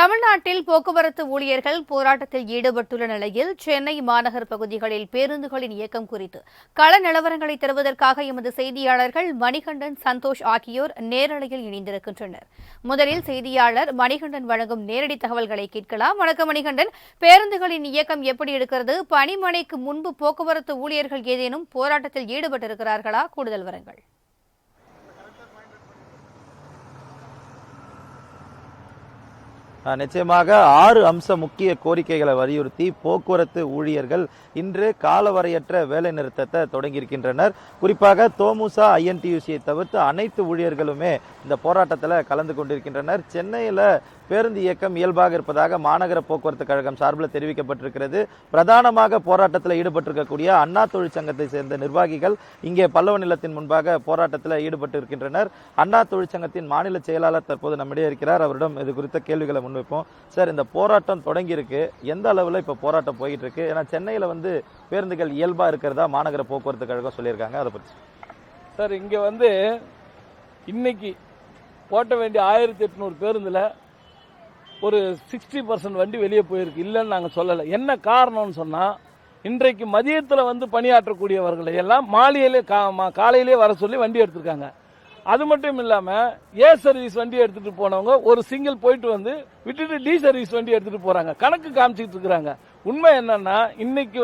தமிழ்நாட்டில் போக்குவரத்து ஊழியர்கள் போராட்டத்தில் ஈடுபட்டுள்ள நிலையில் சென்னை மாநகர் பகுதிகளில் பேருந்துகளின் இயக்கம் குறித்து கள நிலவரங்களை தருவதற்காக எமது செய்தியாளர்கள் மணிகண்டன், சந்தோஷ் ஆகியோர் நேரலையில் இணைந்திருக்கின்றனர். முதலில் செய்தியாளர் மணிகண்டன் வழங்கும் நேரடி தகவல்களை கேட்கலாம். வணக்கம் மணிகண்டன், பேருந்துகளின் இயக்கம் எப்படி இருக்கிறது? பணிமனைக்கு முன்பு போக்குவரத்து ஊழியர்கள் ஏதேனும் போராட்டத்தில் ஈடுபட்டிருக்கிறார்களா? கூடுதல் விவரங்கள். நிச்சயமாக 6 அம்ச முக்கிய கோரிக்கைகளை வலியுறுத்தி போக்குவரத்து ஊழியர்கள் இன்று காலவரையற்ற வேலை நிறுத்தத்தை தொடங்கியிருக்கின்றனர். குறிப்பாக தோமுசா INTUC தவிர்த்து அனைத்து ஊழியர்களுமே இந்த போராட்டத்தில் கலந்து கொண்டிருக்கின்றனர். சென்னையில் பேருந்து இயக்கம் இயல்பாக இருப்பதாக மாநகர போக்குவரத்து கழகம் சார்பில் தெரிவிக்கப்பட்டிருக்கிறது. பிரதானமாக போராட்டத்தில் ஈடுபட்டிருக்கக்கூடிய அண்ணா தொழிற்சங்கத்தை சேர்ந்த நிர்வாகிகள் இங்கே பல்லவ நிலத்தின் முன்பாக போராட்டத்தில் ஈடுபட்டு இருக்கின்றனர். அண்ணா தொழிற்சங்கத்தின் மாநில செயலாளர் தற்போது நம்மிடையே இருக்கிறார். அவரிடம் இது குறித்த கேள்விகளை முன்வைப்போம். சார், இந்த போராட்டம் தொடங்கி இருக்கு, எந்த அளவில் இப்போ போராட்டம் போயிட்டு இருக்கு? ஏன்னா சென்னையில் பேருந்துகள் இயல்பா இருக்கிறதா மாநகர போக்குவரத்து கழகம் சொல்லியிருக்காங்க. அதை பற்றி சார், இங்க இன்னைக்கு ஓட்ட வேண்டிய 1800 பேருந்துல ஒரு 60% வண்டி வெளியே போயிருக்கு. இல்லைன்னு நாங்கள் சொல்லலை. என்ன காரணம்னு சொன்னால், இன்றைக்கு மதியத்தில் பணியாற்றக்கூடியவர்களை எல்லாம் காலையிலே வர சொல்லி வண்டி எடுத்திருக்காங்க. அது மட்டும் இல்லாமல் ஏ சர்வீஸ் வண்டி எடுத்துகிட்டு போனவங்க ஒரு சிங்கிள் போயிட்டு விட்டுட்டு டி சர்வீஸ் வண்டி எடுத்துகிட்டு போகிறாங்க. கணக்கு காமிச்சிட்டு இருக்கிறாங்க. உண்மை என்னன்னா, இன்னைக்கு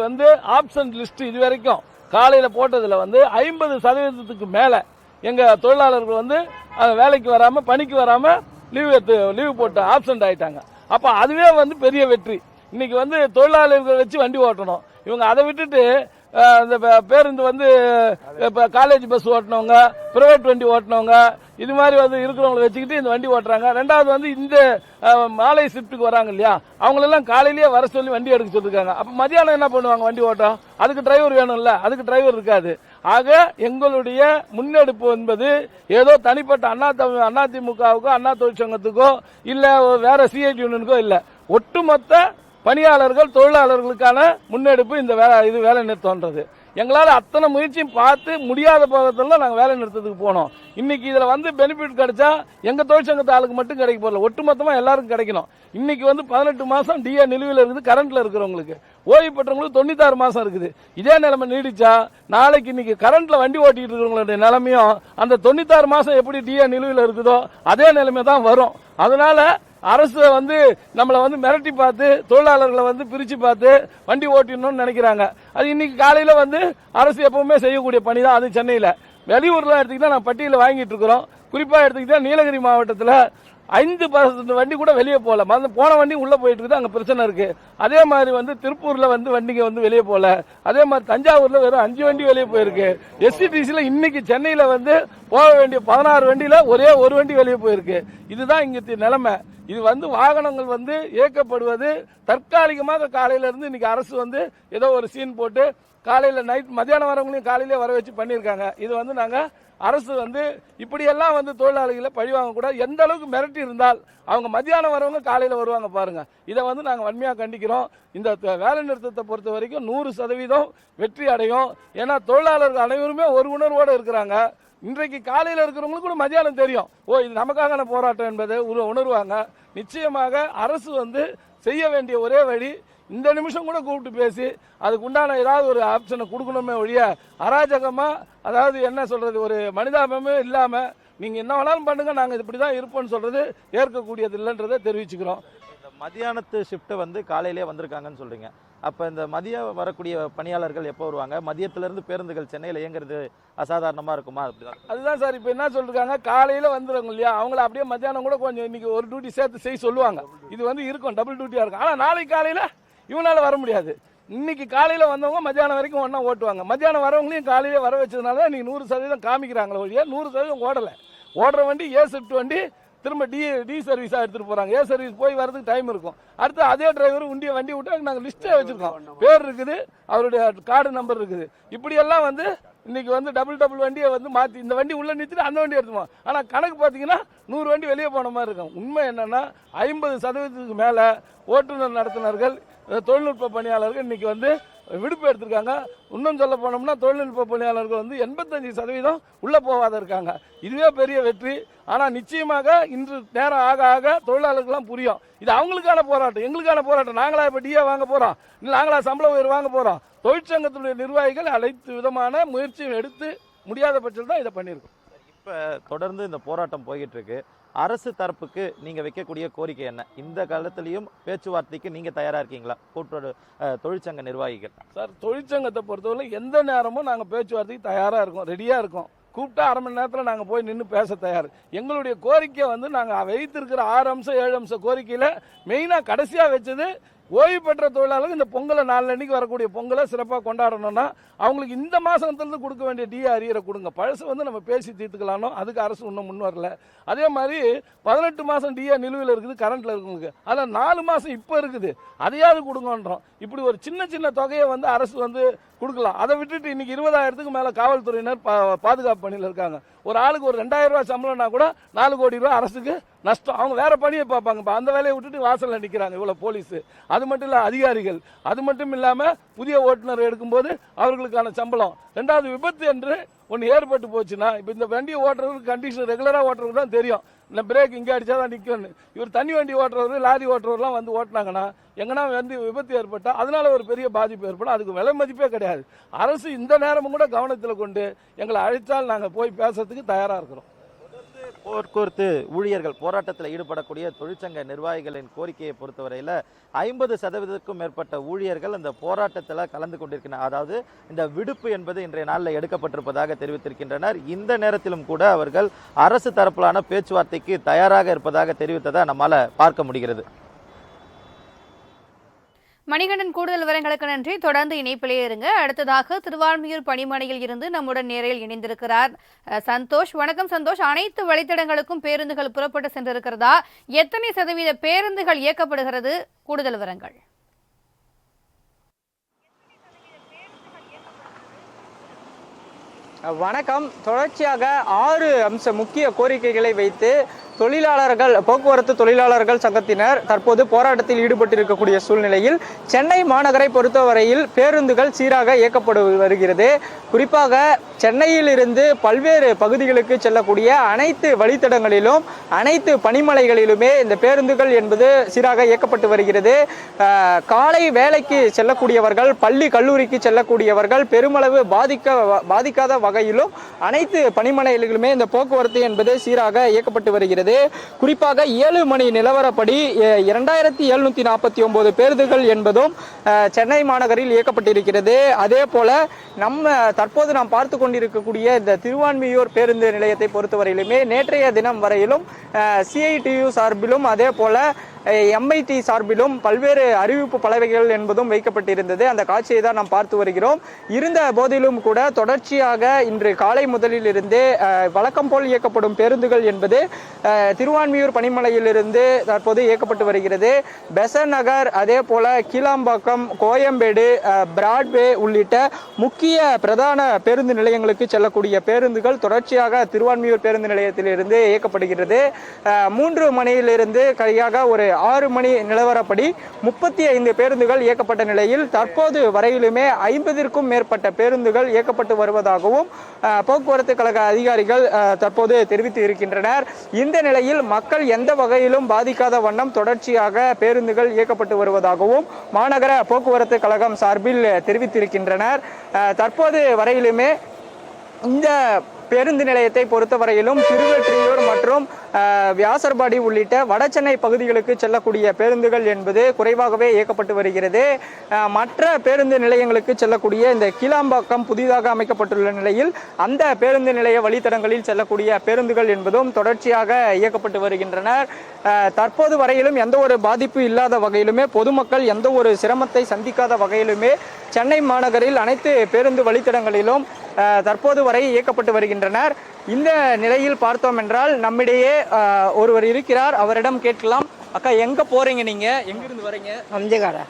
ஆப்சன்ட் லிஸ்ட் இது வரைக்கும் காலையில் போட்டதில் 50% மேலே எங்கள் தொழிலாளர்கள் வேலைக்கு வராமல் பணிக்கு வராமல் லீவு போட்டு ஆப்சன்ட் ஆயிட்டாங்க. அப்போ அதுவே பெரிய வெற்றி. இன்னைக்கு தொழிலாளர்கள் வச்சு வண்டி ஓட்டணும். இவங்க அதை விட்டுட்டு இந்த பேருந்து காலேஜ் பஸ் ஓட்டினவங்க, பிரைவேட் வண்டி ஓட்டினவங்க, இது மாதிரி இருக்கிறவங்களை வச்சுக்கிட்டு இந்த வண்டி ஓட்டுறாங்க. ரெண்டாவது இந்த மாலை ஷிப்டுக்கு வராங்க இல்லையா, அவங்களெல்லாம் காலையிலேயே வர சொல்லி வண்டி எடுக்க சொல்லிருக்காங்க. அப்ப மதியானம் என்ன பண்ணுவாங்க? வண்டி ஓட்டம். அதுக்கு டிரைவர் வேணும்ல, அதுக்கு டிரைவர் இருக்காது. ஆக எங்களுடைய முன்னெடுப்பு என்பது ஏதோ தனிப்பட்ட அதிமுகவுக்கோ அண்ணா தொழிற்சங்கத்துக்கோ இல்ல வேற சிஐடி யூனியனுக்கோ இல்ல, ஒட்டுமொத்த பணியாளர்கள் தொழிலாளர்களுக்கான முன்னெடுப்பு. இந்த வேலை நிறுத்தம்ன்றது எங்களால் அத்தனை முயற்சியும் பார்த்து முடியாத போகத்துல நாங்கள் வேலை நிறுத்தத்துக்கு போனோம். இன்னைக்கு இதுல பெனிஃபிட் கிடைச்சா எங்க தொழிற்சங்கத்து ஆளுக்கு மட்டும் கிடைக்க போகல, ஒட்டுமொத்தமா எல்லாருக்கும் கிடைக்கணும். இன்னைக்கு 18 மாசம் டிஏ நிலுவையில் இருக்குது. கரண்ட்ல இருக்கிறவங்களுக்கு, ஓய்வு பெற்றவங்களுக்கு 96 மாசம் இருக்குது. இதே நிலைமை நீடிச்சா நாளைக்கு இன்னைக்கு கரண்ட்ல வண்டி ஓட்டிட்டு இருக்கிறவங்களுடைய நிலைமையும் அந்த 96 மாசம் எப்படி டிஏ நிலுவையில் இருக்குதோ அதே நிலைமை தான் வரும். அதனால அரசு நம்மளை மிரட்டி பார்த்து தொழிலாளர்களை பிரிச்சு பார்த்து வண்டி ஓட்டிடணும்னு நினைக்கிறாங்க. அது இன்னைக்கு காலையில அரசு எப்பவுமே செய்யக்கூடிய பணி தான். அது சென்னையில, வெளியூர்ல எடுத்துக்கிட்டா நான் பட்டியல வாங்கிட்டு இருக்கிறோம். குறிப்பா எடுத்துக்கிட்டா நீலகிரி மாவட்டத்தில் 5% வண்டி கூட வெளியே போகல. போன வண்டி உள்ள போயிட்டு இருக்குது, அங்க பிரச்சனை இருக்கு. அதே மாதிரி திருப்பூர்ல வண்டிங்க வெளியே போகல. அதே மாதிரி தஞ்சாவூர்ல வெறும் 5 வண்டி வெளியே போயிருக்கு. SCTCல இன்னைக்கு சென்னையில போக வேண்டிய 16 வண்டியில ஒரே ஒரு வண்டி வெளியே போயிருக்கு. இதுதான் இங்க நிலைமை. இது வாகனங்கள் இயக்கப்படுவது தற்காலிகமாக காலையில இருந்து இன்னைக்கு அரசு ஏதோ ஒரு சீன் போட்டு காலையில நைட் மத்தியானம் வரவங்களையும் காலையிலே வர வச்சு பண்ணியிருக்காங்க. இது நாங்க அரசு இப்படியெல்லாம் தொழிலாளிகளை பழிவாங்க கூட. எந்த அளவுக்கு மிரட்டி இருந்தால் அவங்க மத்தியானம் வரவங்க காலையில வருவாங்க பாருங்க. இதை நாங்க வன்மையா கண்டிக்கிறோம். இந்த வேலை நிறுத்தத்தை பொறுத்த வரைக்கும் 100% வெற்றி அடையும். ஏன்னா தொழிலாளர்கள் அனைவருமே ஒரு உணர்வோடு இருக்கிறாங்க. இன்றைக்கு காலையில் இருக்கிறவங்களுக்கு கூட மத்தியானம் தெரியும், இது நமக்கான போராட்டம் என்பதை உணர்வாங்க. நிச்சயமாக அரசு செய்ய வேண்டிய ஒரே வழி, இந்த நிமிஷம் கூட கூப்பிட்டு பேசி அதுக்கு உண்டான ஏதாவது ஒரு ஆப்ஷனை கொடுக்கணுமே ஒழிய அராஜகமா, அதாவது என்ன சொல்றது, ஒரு மனிதாபமே இல்லாம நீங்க என்ன வேணாலும் பண்ணுங்க, நாங்க இப்படிதான் இருப்போம்னு சொல்றது ஏற்கக்கூடியது இல்லைன்றதை தெரிவிச்சுக்கிறோம். மதியானத்து ஷிஃப்ட் காலையிலே வந்திருக்காங்கன்னு சொல்றீங்க. அப்ப இந்த மதியம் வரக்கூடிய பணியாளர்கள் எப்போ வருவாங்க? மதியத்திலிருந்து பேருந்துகள் சென்னையில் இயங்குறது அசாதாரணமா இருக்குமா? அதுதான் சார் இப்ப என்ன சொல்றாங்க, காலையில வந்துருவாங்க இல்லையா, அவங்கள அப்படியே மத்தியானம் கூட கொஞ்சம் இன்னைக்கு ஒரு டியூட்டி சேர்த்து செய்ய சொல்லுவாங்க. இது இருக்கும், டபுள் டியூட்டியா இருக்கும். ஆனா நாளைக்கு காலையில இவனால வர முடியாது. இன்னைக்கு காலையில வந்தவங்க மத்தியானம் வரைக்கும் ஒன்னா ஓட்டுவாங்க. மத்தியானம் வரவங்களையும் காலையில வர வச்சதுனால இன்னைக்கு 100% காமிக்கிறாங்களே ஒழிய 100% ஓடல. ஓடுற வண்டி ஏ ஷிஃப்ட் வண்டி திரும்ப டி சர்வீஸா எடுத்துட்டு போறாங்க. ஏ சர்வீஸ் போய் வரதுக்கு டைம் இருக்கும். அடுத்து அதே டிரைவர் வண்டி விட்டு நாங்க லிஸ்டே வச்சிருக்கோம். பேர் இருக்குது, அவருடைய கார்டு நம்பர் இருக்குது. இப்படி எல்லாம் இன்னைக்கு டபுள் வண்டியை மாத்தி இந்த வண்டி உள்ள நிறுத்திட்டு அந்த வண்டி எடுத்துவோம். ஆனா கணக்கு பாத்தீங்கன்னா 100 வண்டி வெளியே போன மாதிரி இருக்கும். உண்மை என்னன்னா 50% மேல ஓட்டுநர் நடத்துனர்கள், தொழில்நுட்ப பணியாளர்கள் இன்னைக்கு விடுப்பு எடுத்திருக்காங்க. இன்னும் சொல்ல போனோம்னா தொழில்நுட்ப பணியாளர்கள் வந்து 85% உள்ளே போகாத இருக்காங்க. இதுவே பெரிய வெற்றி. ஆனால் நிச்சயமாக இன்று நேரம் ஆக ஆக தொழிலாளர்கள்லாம் புரியும், இது அவங்களுக்கான போராட்டம், எங்களுக்கான போராட்டம். நாங்களா இப்போ டிஏ வாங்க போகிறோம், இல்லை நாங்களா சம்பள உயர்வு வாங்க போகிறோம். தொழிற்சங்கத்தினுடைய நிர்வாகிகள் அனைத்து விதமான முயற்சியும் எடுத்து முடியாத பட்சத்தில் தான் இதை பண்ணியிருக்கோம். இப்போ தொடர்ந்து இந்த போராட்டம் போய்கிட்டு இருக்கு. அரசு தரப்புக்கு நீங்க வைக்கக்கூடிய கோரிக்கை என்ன? இந்த காலத்திலையும் பேச்சுவார்த்தைக்கு நீங்க தயாரா இருக்கீங்களா? கூட்டுறவு தொழிற்சங்க நிர்வாகிகள் சார், தொழிற்சங்கத்தை பொறுத்தவரை எந்த நேரமும் நாங்கள் பேச்சுவார்த்தைக்கு தயாராக இருக்கோம், ரெடியாக இருக்கோம். கூப்பிட்டா அரை மணி நேரத்தில் நாங்கள் போய் நின்று பேச தயார். எங்களுடைய கோரிக்கை வந்து நாங்கள் வைத்திருக்கிற 6 அம்சம் 7 அம்ச கோரிக்கையில் மெயினாக கடைசியாக வச்சது ஓய்வு பெற்ற தொழிலாளர்கள் இந்த பொங்கலை 4 அன்னைக்கு வரக்கூடிய பொங்கலை சிறப்பாக கொண்டாடணும்னா அவங்களுக்கு இந்த மாதத்துலேருந்து கொடுக்க வேண்டிய டிஏ அரியரை கொடுங்க. பழசு வந்து நம்ம பேசி தீர்த்துக்கலானோ, அதுக்கு அரசு இன்னும் முன் வரல. அதே மாதிரி 18 மாதம் டிஏ நிலுவையில் இருக்குது கரண்ட்டில் இருக்குங்களுக்கு, அதில் 4 மாதம் இப்போ இருக்குது, அதையாவது கொடுங்கன்றோம். இப்படி ஒரு சின்ன சின்ன தொகையை வந்து அரசு வந்து கொடுக்கலாம். அதை விட்டுட்டு இன்னைக்கு 20,000க்கு மேலே காவல்துறையினர் பாதுகாப்பு பணியில் இருக்காங்க. ஒரு ஆளுக்கு ஒரு 2,000 ரூபா சம்பளம்னா கூட 4 கோடி ரூபா அரசுக்கு நஷ்டம். அவங்க வேற பணியை பார்ப்பாங்க. இப்போ அந்த வேலையை விட்டுட்டு வாசலில் நிற்கிறாங்க இவ்வளோ போலீஸு. அது மட்டும் இல்லை அதிகாரிகள், அது மட்டும் இல்லாமல் புதிய ஓட்டுநர் எடுக்கும்போது அவர்களுக்கான சம்பளம். 2வது விபத்து என்று ஒன்று ஏற்பட்டு போச்சுன்னா, இப்போ இந்த வண்டியை ஓட்டுறவருக்கு கண்டிஷன் ரெகுலராக ஓட்டுறவருக்கு தான் தெரியும், இல்லை பிரேக் இங்கே அடித்தா தான் நிற்கணும். இவர் தண்ணி வண்டி ஓட்டுறவர் லாரி ஓட்டுறவர்லாம் வந்து ஓட்டினாங்கன்னா எங்கன்னா வந்து விபத்து ஏற்பட்டால் அதனால ஒரு பெரிய பாதிப்பு ஏற்படும். அதுக்கு விலை மதிப்பே கிடையாது. அரசு இந்த நேரமும் கூட கவனத்தில் கொண்டு எங்களை அழைத்தால் நாங்கள் போய் பேசுறதுக்கு தயாராக இருக்கிறோம். போக்குவரத்து ஊழியர்கள் போராட்டத்தில் ஈடுபடக்கூடிய தொழிற்சங்க நிர்வாகிகளின் கோரிக்கையை பொறுத்தவரையில் 50%க்கும் மேற்பட்ட ஊழியர்கள் அந்த போராட்டத்தில் கலந்து கொண்டிருக்கின்றனர். அதாவது இந்த விடுப்பு என்பது இன்றைய நாளில் எடுக்கப்பட்டிருப்பதாக தெரிவித்திருக்கின்றனர். இந்த நேரத்திலும் கூட அவர்கள் அரசு தரப்பிலான பேச்சுவார்த்தைக்கு தயாராக இருப்பதாக தெரிவித்ததை நம்மால் பார்க்க முடிகிறது. மணிகண்டன், கூடுதல் விவரங்களுக்கு நன்றி. தொடர்ந்து இணைப்பிலே இருங்க. அடுத்ததாக திருவான்மியூர் பணிமனையில் இருந்து நம்முடன் நேரில் இணைந்திருக்கிறார் சந்தோஷ். வணக்கம் சந்தோஷ். அனைத்து வழித்தடங்களுக்கும் பேருந்துகள் புறப்பட்டு சென்றிருக்கிறதா? எத்தனை சதவீத பேருந்துகள் இயக்கப்படுகிறது? கூடுதல் விவரங்கள். வணக்கம். தொடர்ச்சியாக 6 அம்ச முக்கிய கோரிக்கைகளை வைத்து போக்குவரத்து தொழிலாளர்கள் சங்கத்தினர் தற்போது போராட்டத்தில் ஈடுபட்டிருக்கக்கூடிய சூழ்நிலையில் சென்னை மாநகரை பொறுத்தவரையில் பேருந்துகள் சீராக இயக்கப்பட்டு வருகிறது. குறிப்பாக சென்னையில் இருந்து பல்வேறு பகுதிகளுக்கு செல்லக்கூடிய அனைத்து வழித்தடங்களிலும் அனைத்து பணிமனைகளிலுமே இந்த பேருந்துகள் என்பது சீராக இயக்கப்பட்டு வருகிறது. காலை வேலைக்கு செல்லக்கூடியவர்கள், பள்ளி கல்லூரிக்கு செல்லக்கூடியவர்கள் பெருமளவு பாதிக்காத வகையிலும் அனைத்து பணிமனைகளிலுமே இந்த போக்குவரத்து என்பது சீராக இயக்கப்பட்டு வருகிறது. குறிப்பாக 7 மணி நிலவரப்படி 2749 பேருந்துகள் என்பதும் சென்னை மாநகரில் இயக்கப்பட்டிருக்கிறது. அதே போல தற்போது நாம் பார்த்து கொண்டிருக்கக்கூடிய இந்த திருவான்மியூர் பேருந்து நிலையத்தை பொறுத்தவரையிலுமே நேற்றைய தினம் வரையிலும் CITU சார்பிலும் அதே போல MIT சார்பிலும் பல்வேறு அறிவிப்பு பலகைகள் என்பதும் வைக்கப்பட்டிருந்தது. அந்த காட்சியை தான் நாம் பார்த்து வருகிறோம். இருந்த போதிலும் கூட தொடர்ச்சியாக இன்று காலை முதலில் இருந்தே வழக்கம் போல் இயக்கப்படும் பேருந்துகள் என்பது திருவான்மியூர் பணிமனையிலிருந்து தற்போது இயக்கப்பட்டு வருகிறது. பெசன்ட் நகர், அதே போல கீழாம்பாக்கம், கோயம்பேடு, பிராட்வே உள்ளிட்ட முக்கிய பிரதான பேருந்து நிலையங்களுக்கு செல்லக்கூடிய பேருந்துகள் தொடர்ச்சியாக திருவான்மியூர் பேருந்து நிலையத்திலிருந்து இயக்கப்படுகிறது. 3 மணியிலிருந்து சரியாக ஒரு 6 மணி நிலவரப்படி 35 பேருந்துகள் இயக்கப்பட்ட நிலையில் தற்போது வரையிலுமே 50க்கும் மேற்பட்ட பேருந்துகள் இயக்கப்பட்டு வருவதாகவும் போக்குவரத்து கழக அதிகாரிகள் தற்போது தெரிவித்து இருக்கின்றனர். இந்த நிலையில் மக்கள் எந்த வகையிலும் பாதிக்காத வண்ணம் தொடர்ச்சியாக பேருந்துகள் இயக்கப்பட்டு வருவதாகவும் மாநகர போக்குவரத்து கழகம் சார்பில் தெரிவித்திருக்கின்றனர். தற்போது வரையிலுமே இந்த பேருந்து நிலையத்தை பொறுத்தவரையிலும் திருவெற்றியூர் மற்றும் வியாசர்பாடி உள்ளிட்ட வடசென்னை பகுதிகளுக்கு செல்லக்கூடிய பேருந்துகள் என்பது குறைவாகவே இயக்கப்பட்டு வருகிறது. மற்ற பேருந்து நிலையங்களுக்கு செல்லக்கூடிய இந்த கீழாம்பாக்கம் புதிதாக அமைக்கப்பட்டுள்ள நிலையில் அந்த பேருந்து நிலைய வழித்தடங்களில் செல்லக்கூடிய பேருந்துகள் என்பதும் தொடர்ச்சியாக இயக்கப்பட்டு வருகின்றனர். தற்போது வரையிலும் எந்த ஒரு பாதிப்பு இல்லாத வகையிலுமே, பொதுமக்கள் எந்த ஒரு சிரமத்தை சந்திக்காத வகையிலுமே சென்னை மாநகரில் அனைத்து பேருந்து வழித்தடங்களிலும் தற்போது வரை இயக்கப்பட்டு வருகின்றனர். இந்த நிலையில் பார்த்தோம் என்றால் நம்மிடையே ஒருவர் இருக்கிறார், அவரிடம் கேட்கலாம். அக்கா, எங்க போறீங்க நீங்க? எங்கிருந்து வரீங்க? அம்ஜிகரை.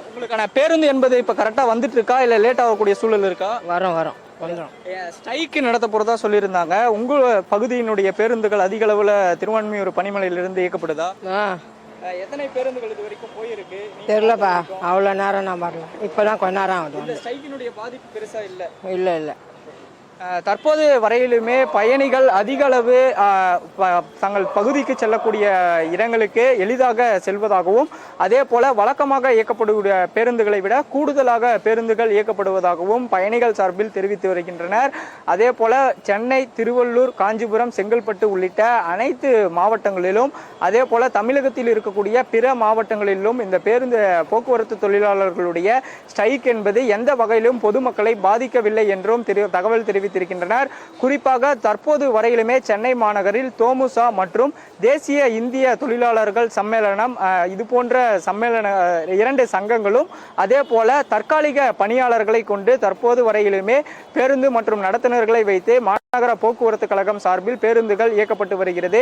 உங்களுக்கான பேருந்து என்பது இப்ப கரெக்டா வந்துட்டு இருக்கா, இல்ல லேட் ஆகக்கூடிய சூழல் இருக்கா? வரும் வந்துடும். ஸ்ட்ரைக்கு நடத்த போறதா சொல்லியிருந்தாங்க. உங்க பகுதியினுடைய பேருந்துகள் அதிக அளவுல திருவான்மியூர் பணிமனையிலிருந்து இயக்கப்படுதா? எத்தனை பேருந்துகள் இது வரைக்கும் போயிருக்கு? தெரிலப்பா, அவ்வளோ நேரம் நான் வரல. இப்போ தான் கொஞ்ச நேரம் ஆகுது. இந்த ஸ்ட்ரைக்கினுடைய பாதிப்பு பெருசா இல்லை? இல்லை. தற்போது வரையிலுமே பயணிகள் அதிக அளவு தங்கள் பகுதிக்கு செல்லக்கூடிய இடங்களுக்கு எளிதாக செல்வதாகவும் அதே போல வழக்கமாக இயக்கக்கூடிய பேருந்துகளை விட கூடுதலாக பேருந்துகள் இயக்கப்படுவதாகவும் பயணிகள் சார்பில் தெரிவித்து வருகின்றனர். அதே போல சென்னை, திருவள்ளூர், காஞ்சிபுரம், செங்கல்பட்டு உள்ளிட்ட அனைத்து மாவட்டங்களிலும் அதே போல தமிழகத்தில் இருக்கக்கூடிய பிற மாவட்டங்களிலும் இந்த பேருந்து போக்குவரத்து தொழிலாளர்களுடைய ஸ்ட்ரைக் என்பது எந்த வகையிலும் பொதுமக்களை பாதிக்கவில்லை என்றும் தகவல் தெரிவித்திருக்கின்றனர். குறிப்பாக தற்போது வரையிலுமே சென்னை மாநகரில் தோமுசா மற்றும் தேசிய இந்திய தொழிலாளர்கள் சம்மேளனம் இது போன்ற சம்மேளன 2 சங்கங்களும் அதே போல தற்காலிக பணியாளர்களை கொண்டு தற்போது வரையிலுமே பேருந்து மற்றும் நடத்துனர்களை வைத்து மாநகர போக்குவரத்து கழகம் சார்பில் பேருந்துகள் இயக்கப்பட்டு வருகிறது.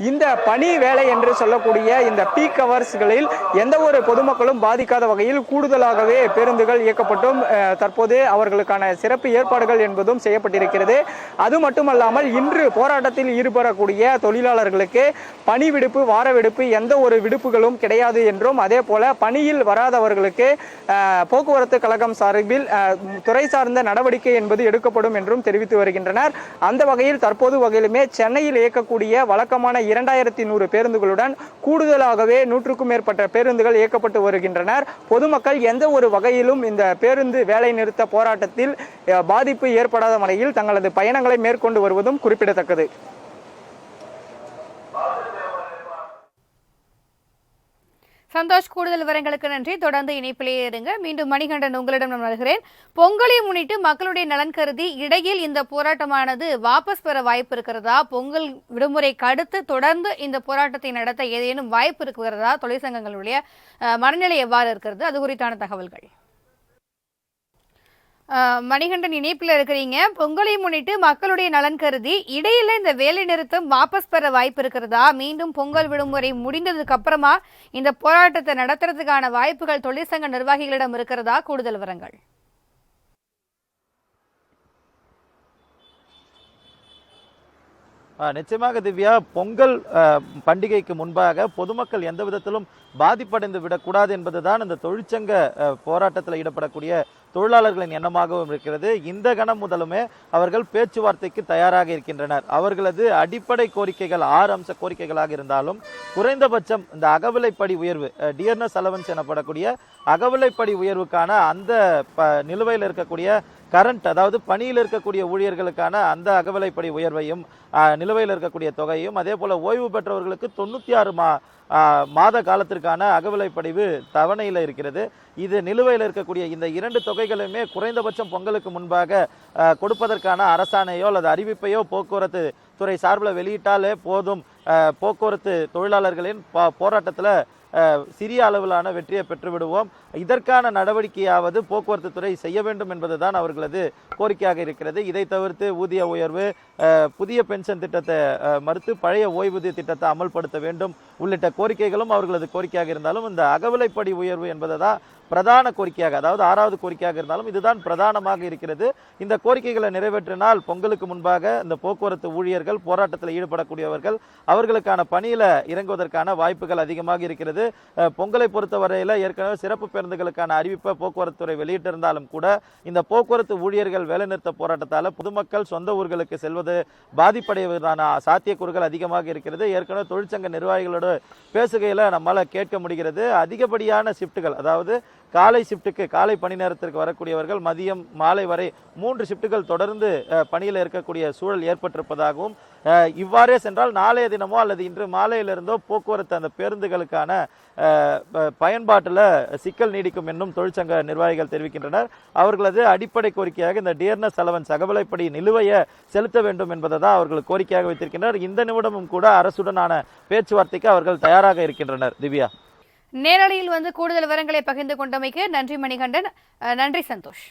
இந்த பணி வேலை என்று சொல்லக்கூடிய இந்த பீக் ஹவர்ஸ்களில் எந்த ஒரு பொதுமக்களும் பாதிக்காத வகையில் கூடுதலாகவே பேருந்துகள் இயக்கப்பட்டும் தற்போது அவர்களுக்கான சிறப்பு ஏற்பாடுகள் என்பதும் செய்யப்பட்டிருக்கிறது. அது மட்டுமல்லாமல் இன்று போராட்டத்தில் ஈடுபடக்கூடிய தொழிலாளர்களுக்கு பணி விடுப்பு, வார விடுப்பு எந்த ஒரு விடுப்புகளும் கிடையாது என்றும் அதே போல பணியில் வராதவர்களுக்கு போக்குவரத்து கழகம் சார்பில் துறை சார்ந்த நடவடிக்கை என்பது எடுக்கப்படும் என்றும் தெரிவித்து வருகின்றனர். அந்த வகையில் தற்போது வகையிலுமே சென்னையில் இயக்கக்கூடிய வழக்கமான 2100 பேருந்துகளுடன் கூடுதலாகவே 100க்கும் மேற்பட்ட பேருந்துகள் இயக்கப்பட்டு வருகின்றனர். பொதுமக்கள் எந்த ஒரு வகையிலும் இந்த பேருந்து வேலை நிறுத்த போராட்டத்தில் பாதிப்பு ஏற்படாத வகையில் தங்களது பயணங்களை மேற்கொண்டு வருவதும் குறிப்பிடத்தக்கது. சந்தோஷ், கூடுதல் விவரங்களுக்கு நன்றி. தொடர்ந்து இணைப்பிலேயே இருங்க. மீண்டும் மணிகண்டன் உங்களிடம் நான் வருகிறேன். பொங்கலை முன்னிட்டு மக்களுடைய நலன் கருதி இடையில் இந்த போராட்டமானது வாபஸ் பெற வாய்ப்பு இருக்கிறதா? பொங்கல் விடுமுறைக்கு அடுத்து தொடர்ந்து இந்த போராட்டத்தை நடத்த ஏதேனும் வாய்ப்பு இருக்கிறதா? தொழிற்சங்கங்களுடைய மனநிலை எவ்வாறு இருக்கிறது? அது குறித்தான தகவல்கள். மணிகண்டன் இணைப்பில் இருக்கிறீங்க. பொங்கலை முன்னிட்டு மக்களுடைய நலன் கருதி இடையில இந்த வேலை நிறுத்தம் வாபஸ் பெற வாய்ப்பு இருக்கிறதா? மீண்டும் பொங்கல் விடுமுறை முடிந்ததுக்கு அப்புறமா இந்த போராட்டத்தை நடத்துறதுக்கான வாய்ப்புகள் தொழிற்சங்க நிர்வாகிகளிடம் இருக்கிறதா? கூடுதல் விவரங்கள். நிச்சயமாக திவ்யா, பொங்கல் பண்டிகைக்கு முன்பாக பொதுமக்கள் எந்த விதத்திலும் பாதிப்படைந்து விடக்கூடாது என்பதுதான் இந்த தொழிற்சங்க போராட்டத்தில் ஈடுபடக்கூடிய தொழிலாளர்களின் எண்ணமாகவும் இருக்கிறது. இந்த கணம் முதலுமே அவர்கள் பேச்சுவார்த்தைக்கு தயாராக இருக்கின்றனர். அவர்களது அடிப்படை கோரிக்கைகள் 6 அம்ச கோரிக்கைகளாக இருந்தாலும் குறைந்தபட்சம் இந்த அகவிலைப்படி உயர்வு, டியர்னஸ் அலவன்ஸ் எனப்படக்கூடிய அகவிலைப்படி உயர்வுக்கான அந்த நிலுவையில் இருக்கக்கூடிய கரண்ட், அதாவது பணியில் இருக்கக்கூடிய ஊழியர்களுக்கான அந்த அகவிலைப்படி உயர்வையும் நிலுவையில் இருக்கக்கூடிய தொகையும் அதே போல ஓய்வு பெற்றவர்களுக்கு 96 மாத காலத்திற்கான அகவிலைப்படிவு தவணையில் இருக்கிறது. இது நிலுவையில் இருக்கக்கூடிய இந்த 2 தொகைகளுமே குறைந்தபட்சம் பொங்கலுக்கு முன்பாக கொடுப்பதற்கான அரசாணையோ அல்லது அறிவிப்பையோ போக்குவரத்து துறை சார்பில் வெளியிட்டாலே போதும். போக்குவரத்து தொழிலாளர்களின் போராட்டத்தில் சிறிய அளவிலான வெற்றியை பெற்றுவிடுவோம். இதற்கான நடவடிக்கையாவது போக்குவரத்து துறை செய்ய வேண்டும் என்பதுதான் அவர்களது கோரிக்கையாக இருக்கிறது. இதை தவிர்த்து ஊதிய உயர்வு, புதிய பென்ஷன் திட்டத்தை மறுத்து பழைய ஓய்வூதிய திட்டத்தை அமல்படுத்த வேண்டும் உள்ளிட்ட கோரிக்கைகளும் அவர்களது கோரிக்கையாக இருந்தாலும் இந்த அகவிலைப்படி உயர்வு என்பதுதான் பிரதான கோரிக்கையாக, அதாவது 6வது கோரிக்கையாக இருந்தாலும் இதுதான் பிரதானமாக இருக்கிறது. இந்த கோரிக்கைகளை நிறைவேற்றினால் பொங்கலுக்கு முன்பாக இந்த போக்குவரத்து ஊழியர்கள், போராட்டத்தில் ஈடுபடக்கூடியவர்கள் அவர்களுக்கான பணியில இறங்குவதற்கான வாய்ப்புகள் அதிகமாக இருக்கிறது. பொங்கலை பொறுத்தவரையில் ஏற்கனவே சிறப்பு பேருந்துகளுக்கான அறிவிப்பை போக்குவரத்து துறை வெளியிட்டிருந்தாலும் கூட இந்த போக்குவரத்து ஊழியர்கள் வேலைநிறுத்த போராட்டத்தால் பொதுமக்கள் சொந்த ஊர்களுக்கு செல்வது பாதிப்படைவதான சாத்தியக்கூறுகள் அதிகமாக இருக்கிறது. ஏற்கனவே தொழிற்சங்க நிர்வாகிகளோடு பேசுகையில் நம்மால் கேட்க முடிகிறது. அதிகப்படியான ஷிஃப்ட்டுகள், அதாவது காலை ஷிஃப்ட்டுக்கு, காலை பணி நேரத்திற்கு வரக்கூடியவர்கள் மதியம் மாலை வரை 3 ஷிஃப்ட்டுகள் தொடர்ந்து பணியில் இருக்கக்கூடிய சூழல் ஏற்பட்டிருப்பதாகவும், இவ்வாறே சென்றால் நாளைய தினமோ அல்லது இன்று மாலையிலிருந்தோ போக்குவரத்து அந்த பேருந்துகளுக்கான பயன்பாட்டில் சிக்கல் நீடிக்கும் என்னும் தொழிற்சங்க நிர்வாகிகள் தெரிவிக்கின்றனர். அவர்களது அடிப்படை கோரிக்கையாக இந்த டியர்னஸ் அலவன்ஸ் அகவிலைப்படி நிலுவையை செலுத்த வேண்டும் என்பதை தான் அவர்கள் கோரிக்கையாக வைத்திருக்கின்றனர். இந்த நிமிடமும் கூட அரசுடனான பேச்சுவார்த்தைக்கு அவர்கள் தயாராக இருக்கின்றனர். திவ்யா, நேரலையில் கூடுதல் விவரங்களை பகிர்ந்து கொண்டமைக்கு நன்றி மணிகண்டன். நன்றி சந்தோஷ்.